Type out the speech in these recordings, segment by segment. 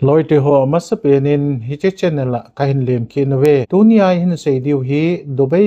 Loite ho masapenin hiche channel kahin lem kinwe tunia hin seidiu hi Dubai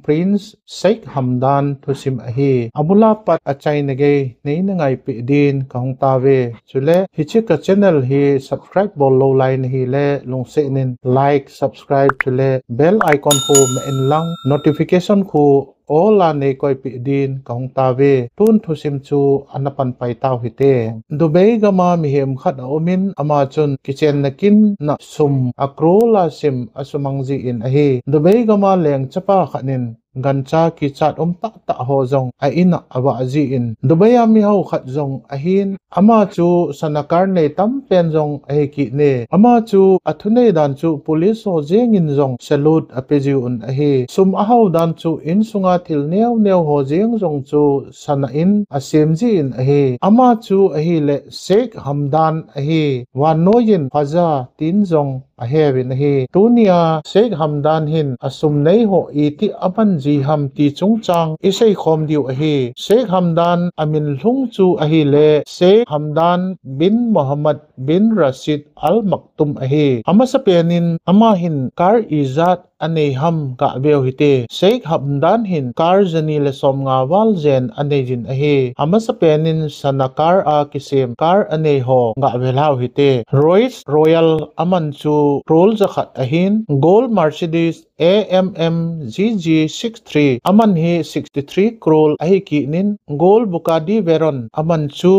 Prince Sheikh Hamdan thusim ahi abula pat achai nage nei nangai pe din kahong tawe chule hiche ka channel hi subscribe bol lo line hi le lungse nin like subscribe chule bell icon ko ma en lang notification ko ola ne koi pi din kahong tawe tun thusim chu anapan pai taw hite Dubai gama mihem khat omin ama chun kitchen nakin na sum akrola sim asumangji in ahi Dubai gama leng chapa khanin gancha ki chat ta ta ho jong a ina awa ji in Dubai mi ho khat jong ahin ama chu sanakar ne tam pen jong ahi ki ne ama chu athune dan chu police ho jeng in jong salute apeji un ahi sum a ho dan chu in sunga thil neu neu ho jeng jong chu sana in asem ji in ahi ama chu ahi le Sheikh Hamdan ahi wan noyin faza tin jong ahevin hi tunia Sheikh Hamdan hin asum nei ho iti apan ji ham ti chungchang isei khom diu ahi Sheikh Hamdan amin lung chu ahi le Sheikh Hamdan bin Muhammad bin Rashid Al Maktum ahi ama sa penin ama hin kar izat ane ham ka beo hite Sheikh Hamdan hin kar jani le som nga wal jen ane jin ahi ama sa penin sanakar a kisim kar ane ho nga velau hite Royal aman chu roll zakhat ahin gold Mercedes AMM GG63 aman hi 63 crore ahi ki nin gold Bugatti Veyron aman chu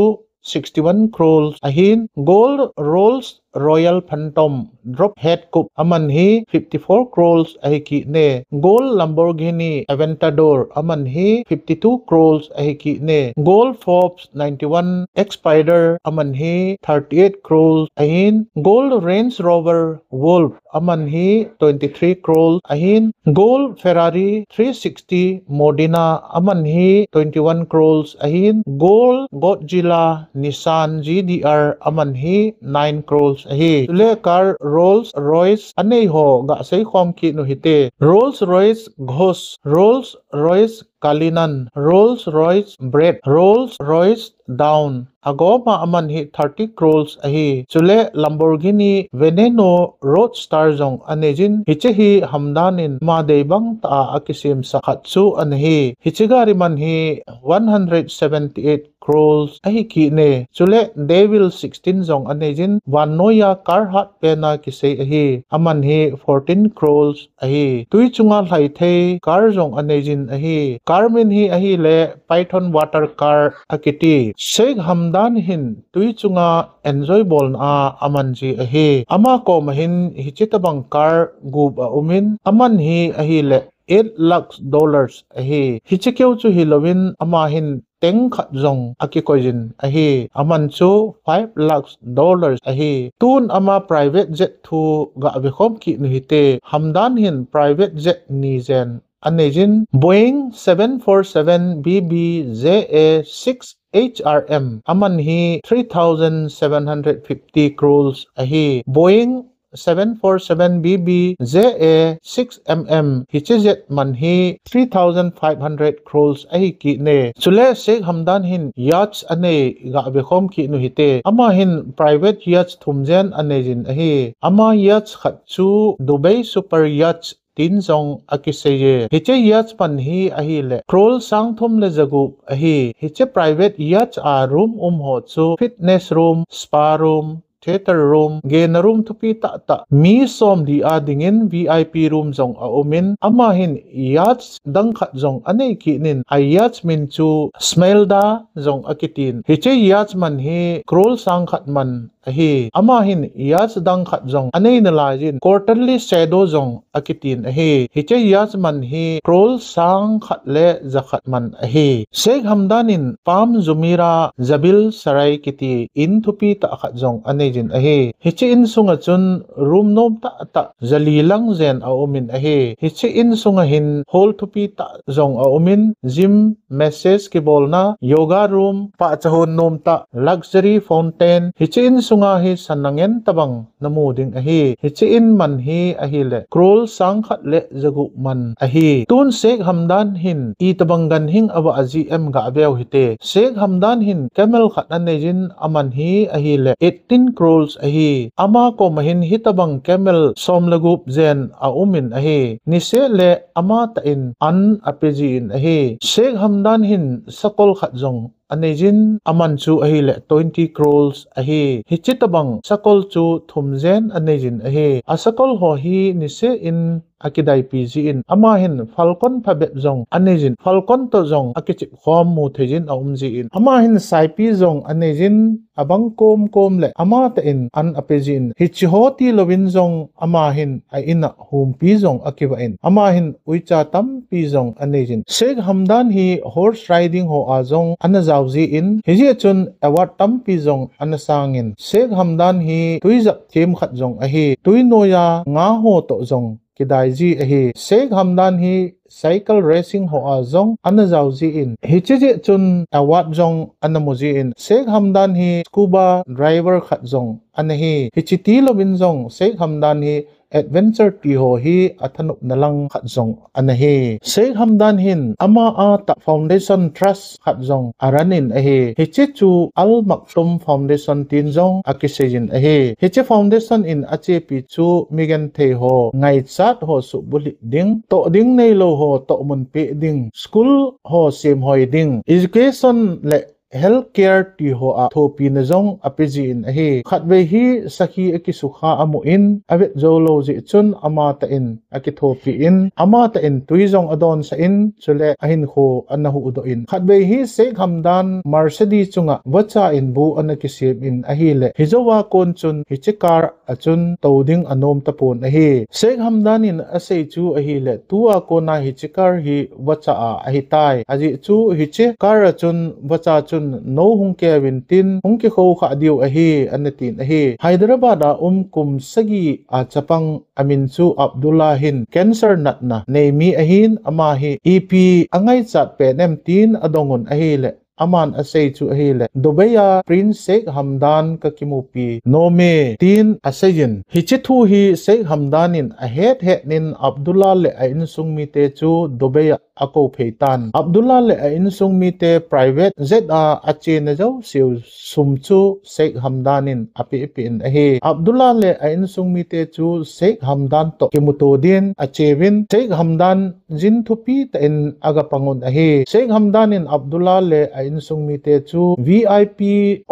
61 crores ahin gold Rolls Royal Phantom drop head coupe aman hi 54 crores ahi ki ne gold Lamborghini Aventador aman hi 52 crores ahi ki ne gold Forbes 91 X Spider aman hi 38 crores ahin gold Range Rover Wolf aman hi 23 crores ahin gold Ferrari 360 Modena aman hi 21 crores ahin gold Godzilla Nissan GDR aman hi 9 crores ahi tule car Rolls Royce anei ho ga sei khom ki no hite Rolls Royce Ghost Rolls Royce Kalinan Rolls Royce Bread Rolls Royce Down agoma aman hi 30 crores ahi chule Lamborghini Veneno Roadster jong anejin hichehi Hamdanin ma deibang ta akisim sakhatsu anhi hichigari man hi 178 crores ahi ki ne chule Devil 16 jong anejin Vanoya Carhartt pena kisei ahi aman hi 14 crores ahi tui chunga hlai thei car jong anejin ahi Carmen hi ahi le Python water car akiti Sheikh Hamdan hin tui chunga enjoyable a amanji ahi ama ko mahin hichitabang car gub a umin aman hi ahi le $8 lakhs ahi hichikeu chu hilowin ama hin teng khat jong akikoijin ahi aman chu $5 lakhs ahi tun ama private jet thu ga bekhom ki nuhite Hamdan hin private jet ni jen anejin Boeing 747 BBJA6 HRM aman hi 3,750 crores ahi Boeing 747 BBJA6MM hichejet man hi 3,500 crores ahi ki ne chule Sheikh Hamdan hin yachts ane ga bekhom ki nu hite ama hin private yachts thumjen ane jin ahi ama yachts khat chu Dubai Super Yachts tin jong akiseye hiche yachts pan hi ahi le krol sangthum le jagu ahi hiche private yachts a room ho chu fitness room spa room theater room gain room thupi ta ta mi som di adingin VIP room jong a umin ama hin yachts dang khat jong anei ki nin a yachts min chu smelda jong akitin hiche yachts man hi krol sang khat man ahi ama hin yachts dang khat jong anei na lajin quarterly shadow jong akitin ahi hiche yachts man hi krol sang khat le zakhat man ahi Sheikh Hamdanin Palm Jumeirah Jabil Sarai kiti in thupi ta khat jong anei jin ahi hiche in sunga chun room nom ta ta zalilang zen a umin ahi hiche in sunga hin hol thupi ta jong a umin gym massage ki bolna yoga room pa chahon nom ta luxury fountain hiche in sunga chunga hi sanangen tabang namuding ahi hichiin man hi ahi le krol sang khat le jagu man ahi tun Sheikh Hamdan hin I tabang gan hing awa azm ga abeu hite Sheikh Hamdan hin camel khat anejin aman hi ahi le 18 crores ahi ama ko mahin hitabang camel som lagup zen a umin ahi ni se le ama ta in an apeji in ahi Sheikh Hamdan hin sakol khat jong anejin aman chu ahi le 20 crores ahi hichitabang sakol chu thumzen anejin ahi asakol ho hi ni se in akidai PG in ama hin falcon phabet jong anejin falcon to jong akichip khom mu thejin aumji in ama hin sai pi jong anejin abang kom kom le ama ta in an apejin hichihoti lovin jong ama hin a ina hum pi jong akiba in ama hin uicha tam pi jong anejin Sheikh Hamdan hi horse riding ho a jong anazauji in hiji chun award tam pi jong anasangin Sheikh Hamdan hi tuizak kem khat jong ahi tuinoya nga ho to jong kidai ji ahi Sheikh Hamdan hi cycle racing ho a jong anazauji in hichiji chun award jong anamuji in Sheikh Hamdan hi scuba driver khat jong anahi hichiti lovin jong Sheikh Hamdan hi adventure ti ho hi athanup nalang khat jong anahi Sheikh Hamdan hin ama a ta foundation trust khat jong aranin ahi hichi chu al maktum foundation tin jong akisejin ahi hichi foundation in ache pi chu migan the ho ngai chat ho su buli ding to ding nei lo ho to mun pe ding school ho sem hoi ding education le healthcare ti ho a thopi na jong apiji in ahi khatwe hi sakhi aki sukha amu in avet jolo ji chun ama ta in aki thopi in ama ta in tuizong adon sa in chule ahin kho anahu udo in khatwe hi Sheikh Hamdan Mercedes chunga wacha in bu anaki sip in ahi le hijowa kon chun hichikar achun toding anom tapon ahi Sheikh Hamdan in asei chu ahi le tua ko na hichikar hi wacha a ahi tai aji chu hichikar achun wacha no hungke wintin hungke kho kha diu ahi anatin ahi Hyderabad a kum sagi a chapang amin chu Abdullah hin cancer nat na neimi ahin ama hi EP angai chat pen em tin adongon ahi le aman asay chu ahi le Dubai Prince Sheikh Hamdan ka kimupi nome tin asayin hichithu hi Sheikh Hamdanin ahet het nin Abdullah le ain sungmi te chu Dubai ako pheitan Abdullah le ain sungmi te private jet a ache na jaw siu sumchu Sheikh Hamdanin api pin ahi Abdullah le ain sungmi te chu Sheikh Hamdan to kimutodin achewin Sheikh Hamdan jin thupi ta in aga pangon ahi Sheikh Hamdanin Abdullah le in sungmi te chu VIP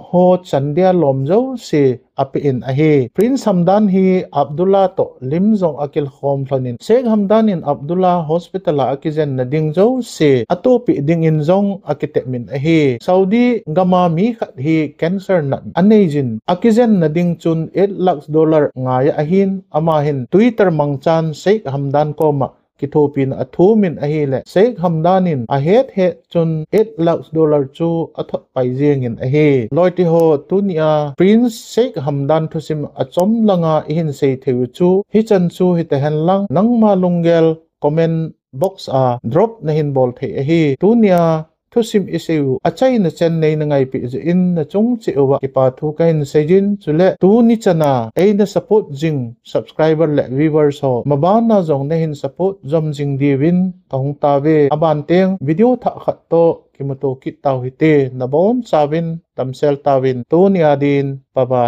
ho chandia lomjo se api in ahi Prince Hamdan hi Abdullah to limzong akil khom thanin Sheikh Hamdan in Abdullah hospital akizen nading jo se atopi ding in zong akite min ahi Saudi gama mi khat hi cancer na anejin akizen nading chun $8 lakhs ngaya ahin amahin Twitter mangchan Sheikh Hamdan ko ma kitopin athumin ahile Sheikh Hamdanin ahet het chun $8 lakhs chu athot paijengin ahi loiti ho tunia Prince Sheikh Hamdan thusim achom langa ihin sei theu chu hichan chu hitahan lang nangma lungel comment box a drop na hin bol the ahi tunia thusim iseu achai na chennai na ngai pi in na chung chi owa ki pa thu kain sejin chule tu ni chana ei na support jing subscriber le viewers ho mabana jong na hin support jom jing diwin tong tawe aban teng video tha khat to kimato kit taw hite na bon sawin tamsel tawin tu ni adin bye bye